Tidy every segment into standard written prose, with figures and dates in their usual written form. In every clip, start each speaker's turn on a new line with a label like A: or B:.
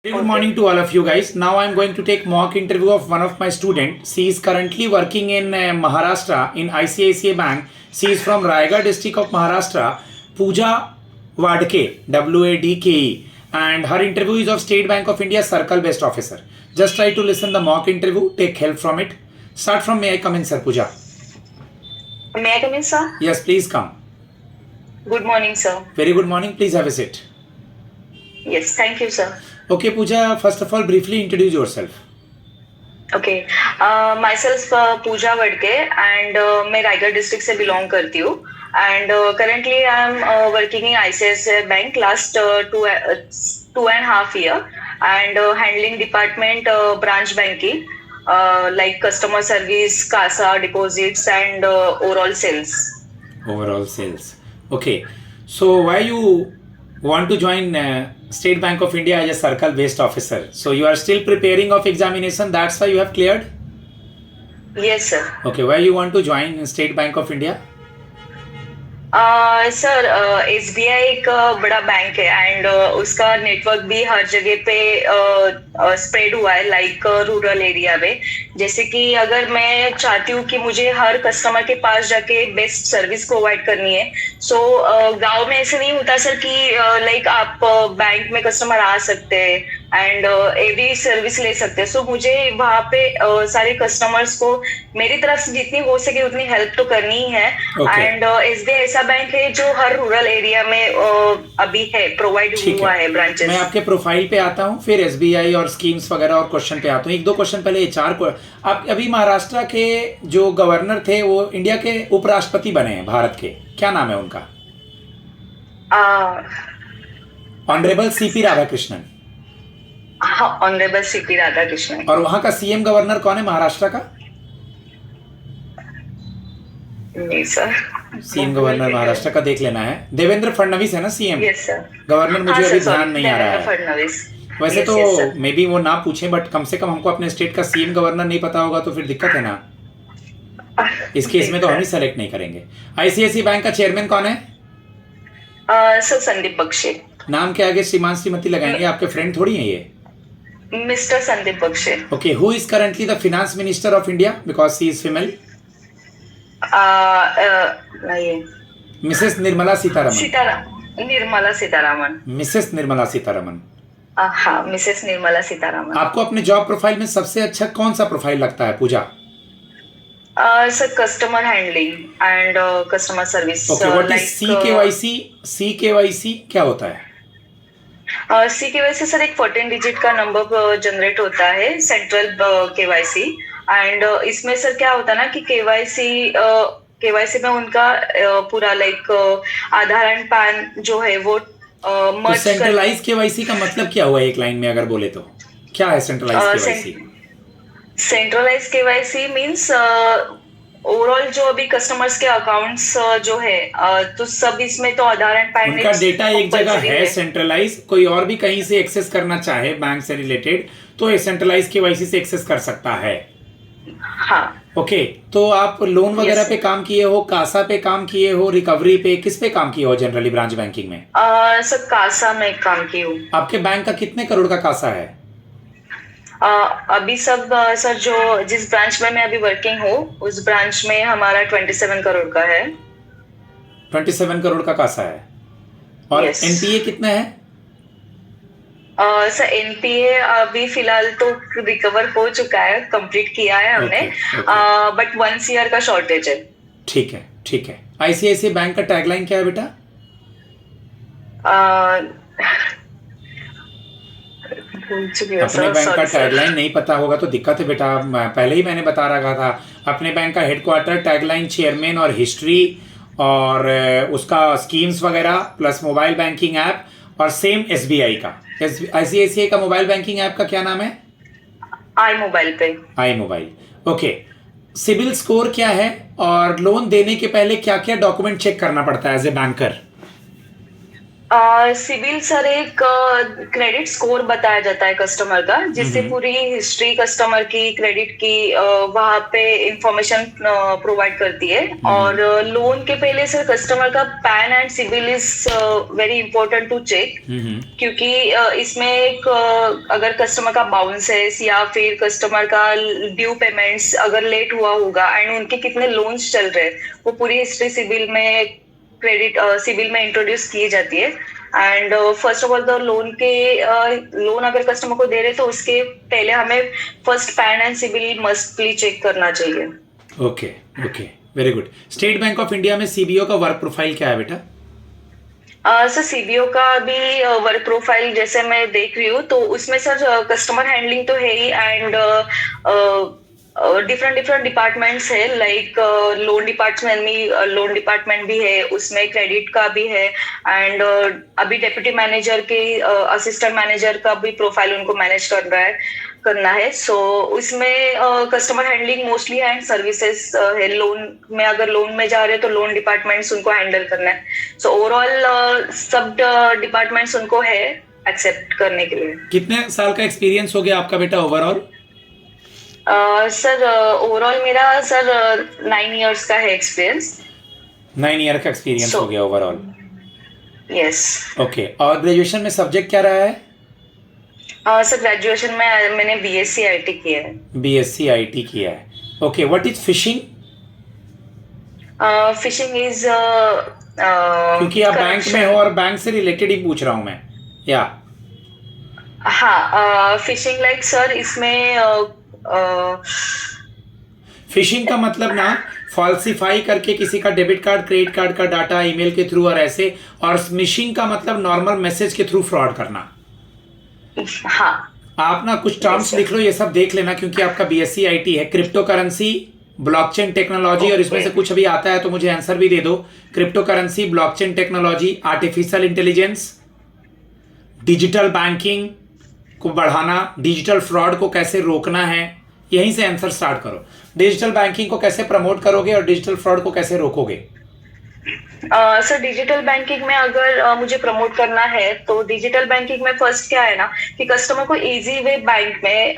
A: Very good
B: Okay.
A: morning to all of you guys. Now I'm going to take mock interview of one of my student. She is currently working in Maharashtra in ICICI Bank. She is from Raigad district of Maharashtra. Pooja Wadke, WADKE, and her interview is of State Bank of India Circle Based Officer. Just try to listen the mock interview. Take help from it. Start from may I come in, sir? Pooja.
B: May I come in, sir?
A: Yes, please come.
B: Good morning, sir.
A: Very good morning. Please have a seat.
B: Yes, thank you, sir.
A: Okay, Pooja. First of all, briefly introduce yourself.
B: Okay. Myself Pooja Wadke and मैं Raigarh district से belong करती हूँ and currently I am working in ICICI Bank last two and a half year and handling department branch banking like customer service, CASA, deposits and overall sales.
A: Overall sales. Okay. So why you want to join State Bank of India as a circle based officer? So you are still preparing of examination, that's why you have cleared?
B: Yes, sir.
A: Okay. Why you want to join State Bank of India?
B: Sir SBI एक बड़ा bank है and उसका network भी हर जगह पे spread हुआ है like rural area में. जैसे कि अगर मैं चाहती हूँ कि मुझे हर कस्टमर के पास जाके बेस्ट सर्विस प्रोवाइड करनी है, सो गांव में ऐसे नहीं होता सर कि लाइक आप बैंक में कस्टमर आ सकते हैं एंड एवरी सर्विस ले सकते हैं. सो मुझे वहाँ पे सारे कस्टमर्स को मेरी तरफ से जितनी हो सके उतनी हेल्प तो करनी ही है. एंड SBI ऐसा बैंक है जो हर रूरल एरिया में अभी है, प्रोवाइड हुआ है ब्रांचेस.
A: मैं आपके प्रोफाइल पे आता हूँ, फिर SBI और स्कीम्स वगैरह और क्वेश्चन पे आता हूँ. एक दो क्वेश्चन पहले HR को. आप अभी महाराष्ट्र के जो गवर्नर थे वो इंडिया के उपराष्ट्रपति बने हैं भारत के, क्या नाम है उनका? Honourable CP Radhakrishnan.
B: हाँ, ऑनरेबल CP राधाकृष्णन.
A: और वहाँ का CM गवर्नर कौन है महाराष्ट्र का?
B: नहीं सर,
A: CM गवर्नर महाराष्ट्र का देख लेना है. देवेंद्र फडणवीस है ना CM?
B: Yes sir.
A: गवर्नर मुझे अभी ध्यान नहीं आ रहा है.
B: फडणवीस.
A: वैसे तो मे बी वो ना पूछे, बट कम से कम हमको अपने स्टेट का CM गवर्नर नहीं पता होगा तो फिर दिक्कत है ना. इस केस में तो हम ही सेलेक्ट नहीं करेंगे. ICICI बैंक का चेयरमैन कौन है?
B: सर संदीप बख्शे.
A: नाम के आगे श्रीमान श्रीमती लगाएंगे, आपके फ्रेंड थोड़ी है ये.
B: Mr Sandeep Bakhshi.
A: Okay. Who is currently the finance minister of India because she is female? Mrs Nirmala Sitharaman.
B: Nirmala Sitharaman.
A: Mrs Nirmala Sitharaman.
B: हाँ, मिसेस निर्मला सीतारामन.
A: आपको अपने जॉब प्रोफाइल में सबसे अच्छा कौन सा प्रोफाइल लगता है Pooja?
B: Sir customer handling and customer service.
A: Okay. What is CKYC? CKYC क्या होता है?
B: CKYC सर एक 14 डिजिट का नंबर जनरेट होता है, सेंट्रल KYC. एंड इसमें सर क्या होता है ना कि KYC में उनका पूरा लाइक आधार एंड पैन जो है वो मर्ज.
A: सेंट्रलाइज KYC का मतलब क्या हुआ एक लाइन में अगर बोले तो? क्या है centralise KYC?
B: Centralise KYC means overall जो अभी कस्टमर्स के अकाउंट्स जो है तो सब इसमें तो आधार एंड पैन.
A: उनका डेटा एक जगह है सेंट्रलाइज, कोई और भी कहीं से एक्सेस करना चाहे बैंक से रिलेटेड तो सेंट्रलाइज KYC से एक्सेस कर सकता है.
B: हाँ.
A: ओके. तो आप लोन वगैरह पे काम किए हो, कासा पे काम किए हो, रिकवरी पे, किस पे काम किए हो जनरली ब्रांच बैंकिंग में?
B: सर कासा में काम की हूँ.
A: आपके बैंक का कितने करोड़ का कासा है?
B: अभी सब सर जो जिस ब्रांच में मैं अभी वर्किंग हूँ उस ब्रांच में हमारा 27 करोड़ का है.
A: 27 करोड़ का कासा है. और
B: Yes.
A: NPA कितना है?
B: सर NPA अभी फिलहाल तो रिकवर हो चुका है, कंप्लीट किया है हमने. बट 1 ईयर का शॉर्टेज है.
A: ठीक है, ठीक है. ICICI बैंक का टैगलाइन क्या है बेटा? अपने बैंक का टैगलाइन नहीं पता होगा तो दिक्कत है बेटा. पहले ही मैंने बता रखा था. अपने बैंक का हेडक्वार्टर, टैगलाइन, चेयरमैन और हिस्ट्री और उसका स्कीम्स वगैरह प्लस मोबाइल बैंकिंग ऐप और सेम SBI का. ICICI का मोबाइल बैंकिंग ऐप का क्या नाम है?
B: आई मोबाइल पे.
A: आई मोबाइल. ओके. सिबिल स्कोर क्या है और लोन देने के पहले क्या क्या डॉक्यूमेंट चेक करना पड़ता है as a banker?
B: CIBIL sir एक क्रेडिट स्कोर बताया जाता है कस्टमर का, जिससे पूरी हिस्ट्री कस्टमर की क्रेडिट की वहां पे इंफॉर्मेशन प्रोवाइड करती है। और लोन के पहले सर कस्टमर का PAN and CIBIL is very important to check, क्योंकि इसमें एक अगर कस्टमर का बाउंसेस या फिर कस्टमर का ड्यू पेमेंट्स अगर लेट हुआ होगा एंड उनके कितने लोन्स चल रहे हैं, वो पूरी हिस्ट्री सिबिल में क्रेडिट सिबिल में इंट्रोड्यूस की जाती है। And first of all the loan अगर कस्टमर को दे रहे तो उसके पहले हमें first PAN and CIBIL mostly check करना चाहिए।
A: Okay okay, very good. State Bank of India में सीबीओ का वर्क प्रोफाइल क्या है बेटा?
B: सर सीबीओ का अभी वर्क प्रोफाइल जैसे मैं देख रही हूँ, तो उसमें सर कस्टमर हैंडलिंग तो है ही, एंड डिफरेंट डिपार्टमेंट्स है, लाइक लोन डिपार्टमेंट भी है, उसमें क्रेडिट का भी है, एंड अभी डेप्यूटी मैनेजर के असिस्टेंट मैनेजर का भी प्रोफाइल उनको मैनेज करना है। सो उसमें कस्टमर हैंडलिंग मोस्टली है एंड सर्विसेज है। लोन में अगर लोन में जा रहे हैं तो लोन डिपार्टमेंट्स उनको हैंडल करना है। सो ओवरऑल सब डिपार्टमेंट्स उनको है एक्सेप्ट करने के लिए।
A: कितने साल का एक्सपीरियंस हो गया आपका बेटा ओवरऑल?
B: सर ओवरऑल मेरा सर 9 इयर्स का है एक्सपीरियंस।
A: 9 ईयर का एक्सपीरियंस हो गया ओवरऑल।
B: यस।
A: ओके, और ग्रेजुएशन में सब्जेक्ट क्या रहा है?
B: सर ग्रेजुएशन में मैंने बीएससी आईटी किया है।
A: बीएससी आईटी किया है। Okay, what is fishing?
B: Fishing is
A: क्योंकि आप बैंक में हो और बैंक से रिलेटेड ही पूछ रहा हूँ मैं। या
B: हाँ, फिशिंग लाइक सर इसमें
A: फिशिंग का मतलब ना फॉल्सिफाई करके किसी का डेबिट कार्ड क्रेडिट कार्ड का डाटा ईमेल के थ्रू और ऐसे, और स्मिशिंग का मतलब नॉर्मल मैसेज के थ्रू फ्रॉड करना।
B: हाँ,
A: आप ना कुछ टर्म्स लिख लो, ये सब देख लेना, क्योंकि आपका बीएससी आईटी है। क्रिप्टो करेंसी, ब्लॉकचेन टेक्नोलॉजी, और इसमें से कुछ अभी आता है तो मुझे आंसर भी दे दो। Crypto currency, blockchain technology, artificial intelligence, digital banking को बढ़ाना, डिजिटल फ्रॉड को कैसे रोकना है, यहीं से आंसर स्टार्ट करो। डिजिटल बैंकिंग को कैसे प्रमोट करोगे और डिजिटल फ्रॉड को कैसे रोकोगे?
B: सर डिजिटल बैंकिंग में अगर मुझे प्रमोट करना है तो डिजिटल बैंकिंग में फर्स्ट क्या है ना कि कस्टमर को इजी वे बैंक में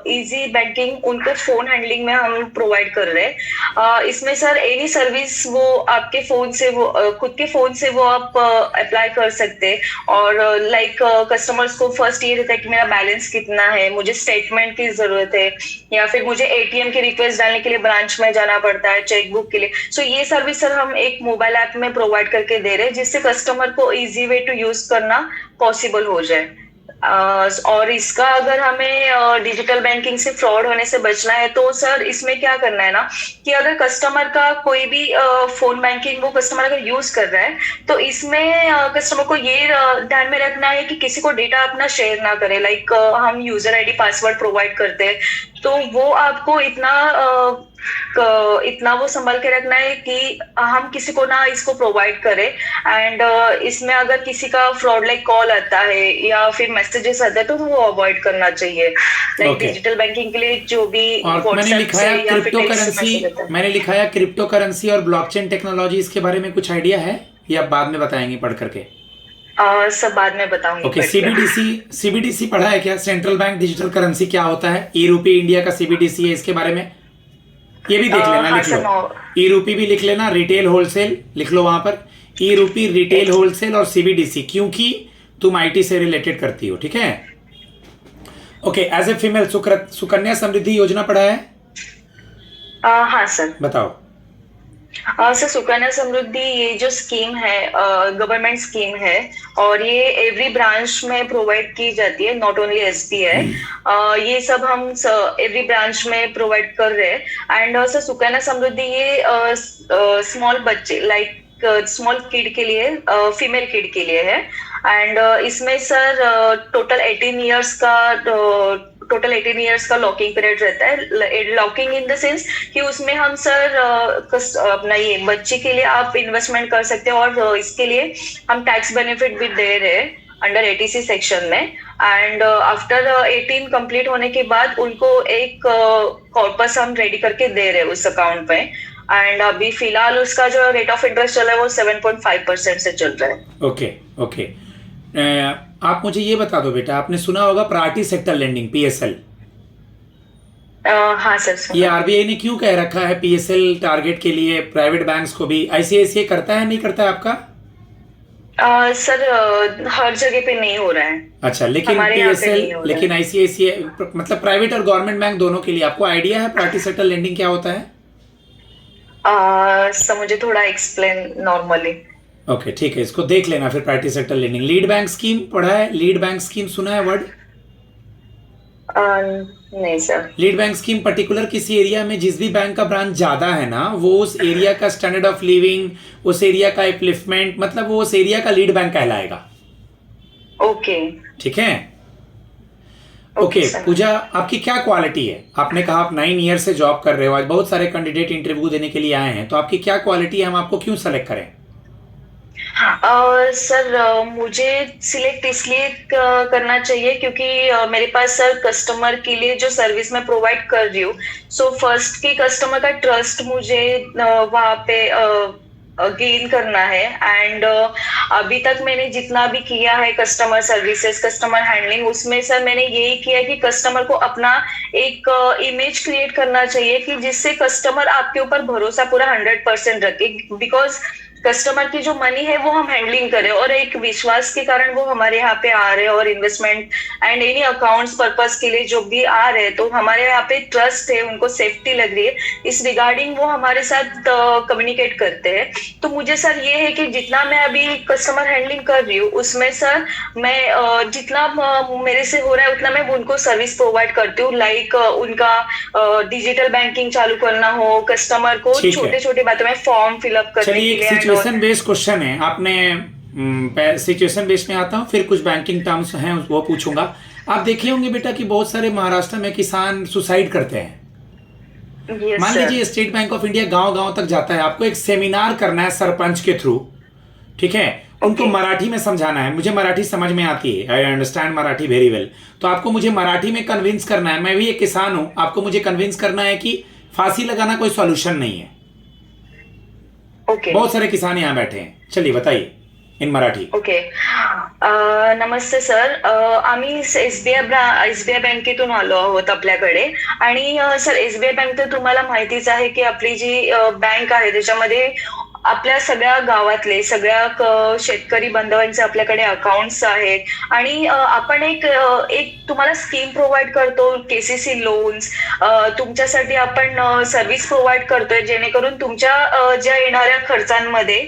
B: इजी बैंकिंग उनको फोन हैंडलिंग में हम प्रोवाइड कर रहे हैं। इसमें सर एनी सर्विस वो आपके फोन से वो खुद के फोन से वो आप अप्लाई कर सकते हैं। और लाइक कस्टमर्स को फर्स्ट ये रहता है कि मेरा बैलेंस कितना है, मुझे स्टेटमेंट की जरूरत है, या फिर मुझे एटीएम की रिक्वेस्ट डालने के लिए ब्रांच में जाना पड़ता है, चेकबुक के लिए। सो ये सर्विस सर हम एक मोबाइल ऐप में प्रोवाइड करके दे रहे हैं, जिससे कस्टमर को इजी वे टू यूज करना पॉसिबल हो जाए। और इसका अगर हमें डिजिटल बैंकिंग से फ्रॉड होने से बचना है तो सर इसमें क्या करना है ना कि अगर कस्टमर का कोई भी फोन बैंकिंग वो कस्टमर अगर यूज कर रहा है तो इसमें कस्टमर को ये ध्यान में रखना है कि किसी को डेटा अपना शेयर ना करे। लाइक हम यूजर आईडी पासवर्ड प्रोवाइड करते हैं तो वो आपको इतना वो संभाल के रखना है कि हम किसी को ना इसको प्रोवाइड करें। एंड इसमें अगर किसी का फ्रॉड लाइक कॉल आता है या फिर मैसेजेस आता है तो वो अवॉइड करना चाहिए। लाइक डिजिटल बैंकिंग के लिए जो भी
A: मैंने लिखा है क्रिप्टो करेंसी और ब्लॉकचेन टेक्नोलॉजी, इसके बारे में कुछ आइडिया है या बाद में बताएंगे पढ़ करके?
B: सब बाद में बताऊंगी।
A: ओके, सीबीडीसी पढ़ा है क्या? सेंट्रल बैंक डिजिटल करेंसी क्या होता है? ई रूपी इंडिया का सीबीडीसी है, इसके बारे में ये भी देख लेना। लिख लो, ई रूपी भी लिख लेना, रिटेल होलसेल लिख लो वहां पर, ई रूपी रिटेल होलसेल और सीबीडीसी, क्योंकि तुम आईटी से रिलेटेड करती हो। ठीक है, okay. As a female Sukanya Samriddhi Yojana पढ़ा है?
B: हाँ सर।
A: बताओ।
B: सर सुकन्या समृद्धि ये जो स्कीम है गवर्नमेंट स्कीम है और ये एवरी ब्रांच में प्रोवाइड की जाती है, नॉट ओनली एसबीआई। ये सब हम एवरी ब्रांच में प्रोवाइड कर रहे हैं। एंड सर सुकन्या समृद्धि ये स्मॉल बच्चे लाइक स्मॉल किड के लिए, फीमेल किड के लिए है। एंड इसमें सर टोटल 18 इयर्स का लॉकिंग पीरियड रहता है। लॉकिंग इन द सेंस कि उसमें हम सर अपना ये बच्चे के लिए आप इन्वेस्टमेंट कर सकते हैं और इसके लिए हम टैक्स बेनिफिट भी दे रहे हैं अंडर एटीसी सेक्शन में। एंड आफ्टर 18 कंप्लीट होने के बाद उनको एक कॉर्पस हम रेडी करके दे रहे हैं उस अकाउंट पे। एंड अभी फिलहाल उसका जो रेट ऑफ इंटरेस्ट चल रहा है वो 7.5% से चल रहा है।
A: Okay okay. आप मुझे ये बता दो बेटा, आपने सुना होगा प्रायोरिटी सेक्टर लेंडिंग, पीएसएल।
B: हाँ सर
A: ये
B: सुना।
A: आरबीआई ने क्यों कह रखा है पीएसएल टारगेट के लिए प्राइवेट बैंक्स को भी? आईसीआईसीआई करता है नहीं करता है आपका?
B: सर हर जगह पे नहीं हो रहा है।
A: अच्छा, लेकिन
B: हमारे यहाँ पे
A: पीएसएल,
B: नहीं हो रहा
A: लेकिन आईसीआईसीआई मतलब प्राइवेट और गवर्नमेंट बैंक दोनों के लिए आपको आइडिया है प्रायोरिटी सेक्टर लेंडिंग क्या होता है?
B: सर मुझे थोड़ा एक्सप्लेन नॉर्मली।
A: ओके ठीक है, इसको देख लेना फिर। Priority sector lending, lead bank scheme पढ़ा है? लीड बैंक स्कीम सुना है वर्ड?
B: नहीं sir.
A: Lead bank scheme particular किसी एरिया में जिस भी बैंक का ब्रांच ज्यादा है ना, वो उस एरिया का स्टैंडर्ड ऑफ लिविंग, उस एरिया का अपलिफ्टमेंट, मतलब वो उस एरिया का लीड बैंक कहलाएगा।
B: ओके।
A: ठीक है। Okay
B: sir.
A: पूजा, आपकी क्या क्वालिटी है? आपने कहा आप 9 ईयर से जॉब कर रहे हो, आज बहुत सारे कैंडिडेट इंटरव्यू देने के लिए आए हैं, तो आपकी क्या क्वालिटी है, हम आपको क्यों सेलेक्ट करें?
B: सर मुझे सिलेक्ट इसलिए करना चाहिए क्योंकि मेरे पास सर कस्टमर के लिए जो सर्विस मैं प्रोवाइड कर रही हूँ, सो फर्स्ट की कस्टमर का ट्रस्ट मुझे वहाँ पे गेन करना है। एंड अभी तक मैंने जितना भी किया है कस्टमर सर्विसेज, कस्टमर हैंडलिंग, उसमें सर मैंने यही किया कि कस्टमर को अपना एक इमेज क्रिएट करना चाहिए कि जिससे कस्टमर आपके ऊपर भरोसा पूरा 100% रखे, बिकॉज कस्टमर की जो मनी है वो हम हैंडलिंग करें और एक विश्वास के कारण वो हमारे यहाँ पे आ रहे हैं, और investment and any accounts purpose के लिए जो भी आ रहे हैं, तो हमारे यहाँ पे ट्रस्ट है, उनको सेफ्टी लग रही है, इस रिगार्डिंग वो हमारे साथ कम्युनिकेट करते हैं। तो मुझे सर ये है कि जितना मैं अभी कस्टमर हैंडलिंग कर रही हूँ उसमें सर मैं जितना मेरे से हो रहा है उतना मैं उनको सर्विस प्रोवाइड करती हूँ, लाइक उनका डिजिटल बैंकिंग चालू करना हो, कस्टमर को
A: ठीक है।
B: छोटे छोटे बातों में फॉर्म फिलअप करने
A: चलिए
B: के
A: एक
B: लिए and
A: सिचुएशन बेस्ड क्वेश्चन है, आपने सिचुएशन बेस्ड में आता हूँ, फिर कुछ बैंकिंग टर्म्स हैं वो पूछूंगा। आप देखे होंगे बेटा कि बहुत सारे महाराष्ट्र में किसान सुसाइड करते हैं।
B: Yes,
A: मान
B: sir.
A: लीजिए स्टेट बैंक ऑफ इंडिया गांव गांव तक जाता है, आपको एक सेमिनार करना है सरपंच के थ्रू, ठीक है? उनको मराठी में समझाना है, मुझे मराठी समझ में आती है, I understand Marathi very well, तो आपको मुझे मराठी में कन्विंस करना है, मैं भी एक किसान हूं, आपको मुझे कन्विंस करना है कि फांसी लगाना कोई सॉल्यूशन नहीं है।
B: ओके।
A: बहुत सारे किसान यहाँ बैठे हैं, चलिए बताइए इन मराठी।
B: ओके। नमस्ते सर, आम्ही एसबीआय बँकेतून आलो आहोत आपल्याकडे, आणि सर एसबीआय बँक तर तुम्हाला माहितीच आहे की आपली जी बँक आहे त्याच्यामध्ये आपल्या सगळ्या गावातले सगळ्या शेतकरी बांधवांचे आपल्याकडे अकाउंट्स आहेत, आणि आपण एक तुम्हाला स्कीम प्रोव्हाइड करतो, केसीसी लोन्स, तुमच्यासाठी आपण सर्व्हिस प्रोव्हाइड करतोय, जेणेकरून तुमच्या ज्या येणाऱ्या खर्चांमध्ये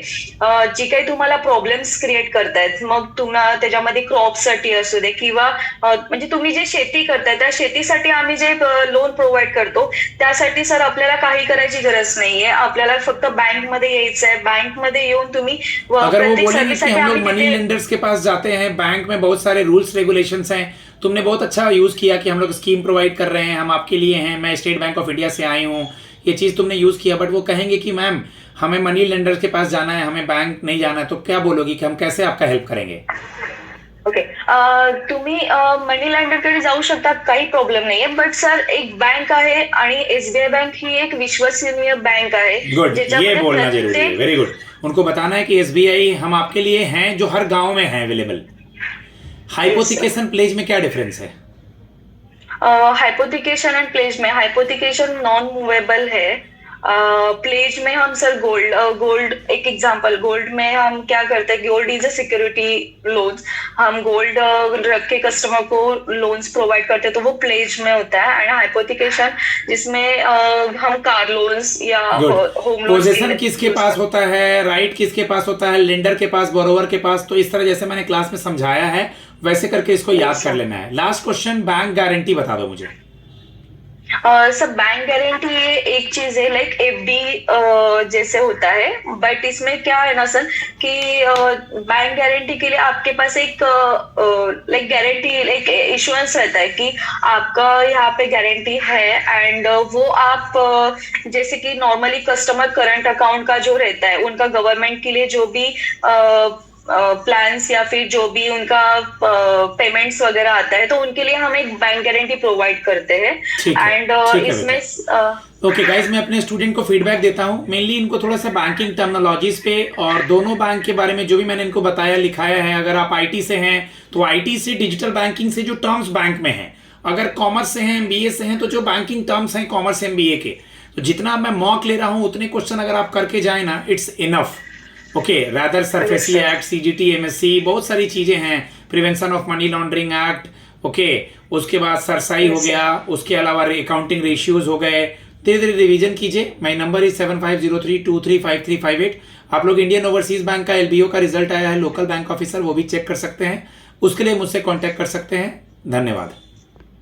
B: जी काही तुम्हाला प्रॉब्लेम्स क्रिएट करतायत, मग तुम्हाला त्याच्यामध्ये क्रॉपसाठी असू दे किंवा म्हणजे तुम्ही जे शेती करताय त्या शेतीसाठी आम्ही जे लोन प्रोव्हाइड करतो, त्यासाठी सर आपल्याला काही करायची गरज नाहीये, आपल्याला फक्त बँकमध्ये यायचं, बैंक में येऊन तुम्ही
A: अगर वो
B: प्रत्येक
A: बोलेंगे कि हम लोग मनी लेंडर्स के पास जाते हैं, बैंक में बहुत सारे रूल्स रेगुलेशंस हैं, तुमने बहुत अच्छा यूज किया कि हम लोग स्कीम प्रोवाइड कर रहे हैं, हम आपके लिए हैं, मैं स्टेट बैंक ऑफ इंडिया से आई हूँ, ये चीज तुमने यूज किया, बट वो कहेंगे कि मैम हमें मनी लेंडर्स के पास जाना है, हमें बैंक नहीं जाना है, तो क्या बोलोगी कि हम कैसे आपका हेल्प करेंगे?
B: ओके। तुम्ही मनी लँडरकडे जाऊ शकतात, काही प्रॉब्लेम नाहीये, बट सर एक बँक आहे आणि एसबीआई बँक ही एक विश्वसनीय बँक आहे।
A: गुड, ये बोलना जरूरी है, वेरी गुड। उनको बताना है कि एसबीआई हम आपके लिए हैं, जो हर गांव में है अवेलेबल। हाइपोथिकेशन प्लेज में क्या डिफरेंस है?
B: हाइपोथिकेशन एंड प्लेज में हाइपोथिकेशन नॉन मूवेबल है, प्लेज में हम सर गोल्ड एक एग्जांपल, गोल्ड में हम क्या करते हैं, gold is a security loans, हम गोल्ड रख के कस्टमर को लोन्स प्रोवाइड करते हैं, तो वो प्लेज में होता है। एंड हाइपोथिकेशन जिसमें हम कार लोन्स या होम लोन्स।
A: पोजीशन किसके पास होता है, राइट किसके पास होता है, लेंडर के पास, बोरोवर के पास, तो इस तरह जैसे मैंने क्लास में समझाया है वैसे करके इसको याद कर लेना है। लास्ट क्वेश्चन, बैंक गारंटी बता दो मुझे।
B: सर बैंक गारंटी ये एक चीज है, लाइक एफडी जैसे होता है, बट इसमें क्या है ना सर कि बैंक गारंटी के लिए आपके पास एक लाइक गारंटी लाइक इश्योरेंस रहता है कि आपका यहाँ पे गारंटी है, एंड वो आप जैसे कि नॉर्मली कस्टमर करंट अकाउंट का जो रहता है उनका गवर्नमेंट के लिए जो भी प्लान्स या फिर जो भी उनका पेमेंट्स वगैरह आता है, तो उनके लिए हम एक बैंक गारंटी प्रोवाइड करते हैं।
A: ठीक है,
B: एंड
A: ठीक है
B: इसमें
A: ओके गाइज, मैं अपने स्टूडेंट को फीडबैक देता हूँ, मेनली इनको थोड़ा सा बैंकिंग टर्मिनोलॉजीज पे और दोनों बैंक के बारे में जो भी मैंने इनको बताया लिखाया है। अगर आप आईटी से हैं तो आईटी से, डिजिटल बैंकिंग से जो टर्म्स बैंक में हैं, अगर कॉमर्स से हैं, एमबीए से हैं, तो जो बैंकिंग टर्म्स हैं कॉमर्स एमबीए के, तो जितना मैं मॉक ले रहा हूँ उतने क्वेश्चन अगर आप करके जाए ना, it's enough. Okay, rather SARFAESI act, CGT, MSc, बहुत सारी चीजें हैं, prevention of money laundering act, okay, उसके बाद सरसाई हो गया, उसके अलावा अकाउंटिंग रेशियोज हो गए। धीरे धीरे रिवीजन कीजिए। My number is 7503235358। आप लोग इंडियन ओवरसीज बैंक का एलबीओ का रिजल्ट आया है, लोकल बैंक ऑफिसर, वो भी चेक कर सकते हैं, उसके लिए मुझसे कॉन्टैक्ट कर सकते हैं। धन्यवाद।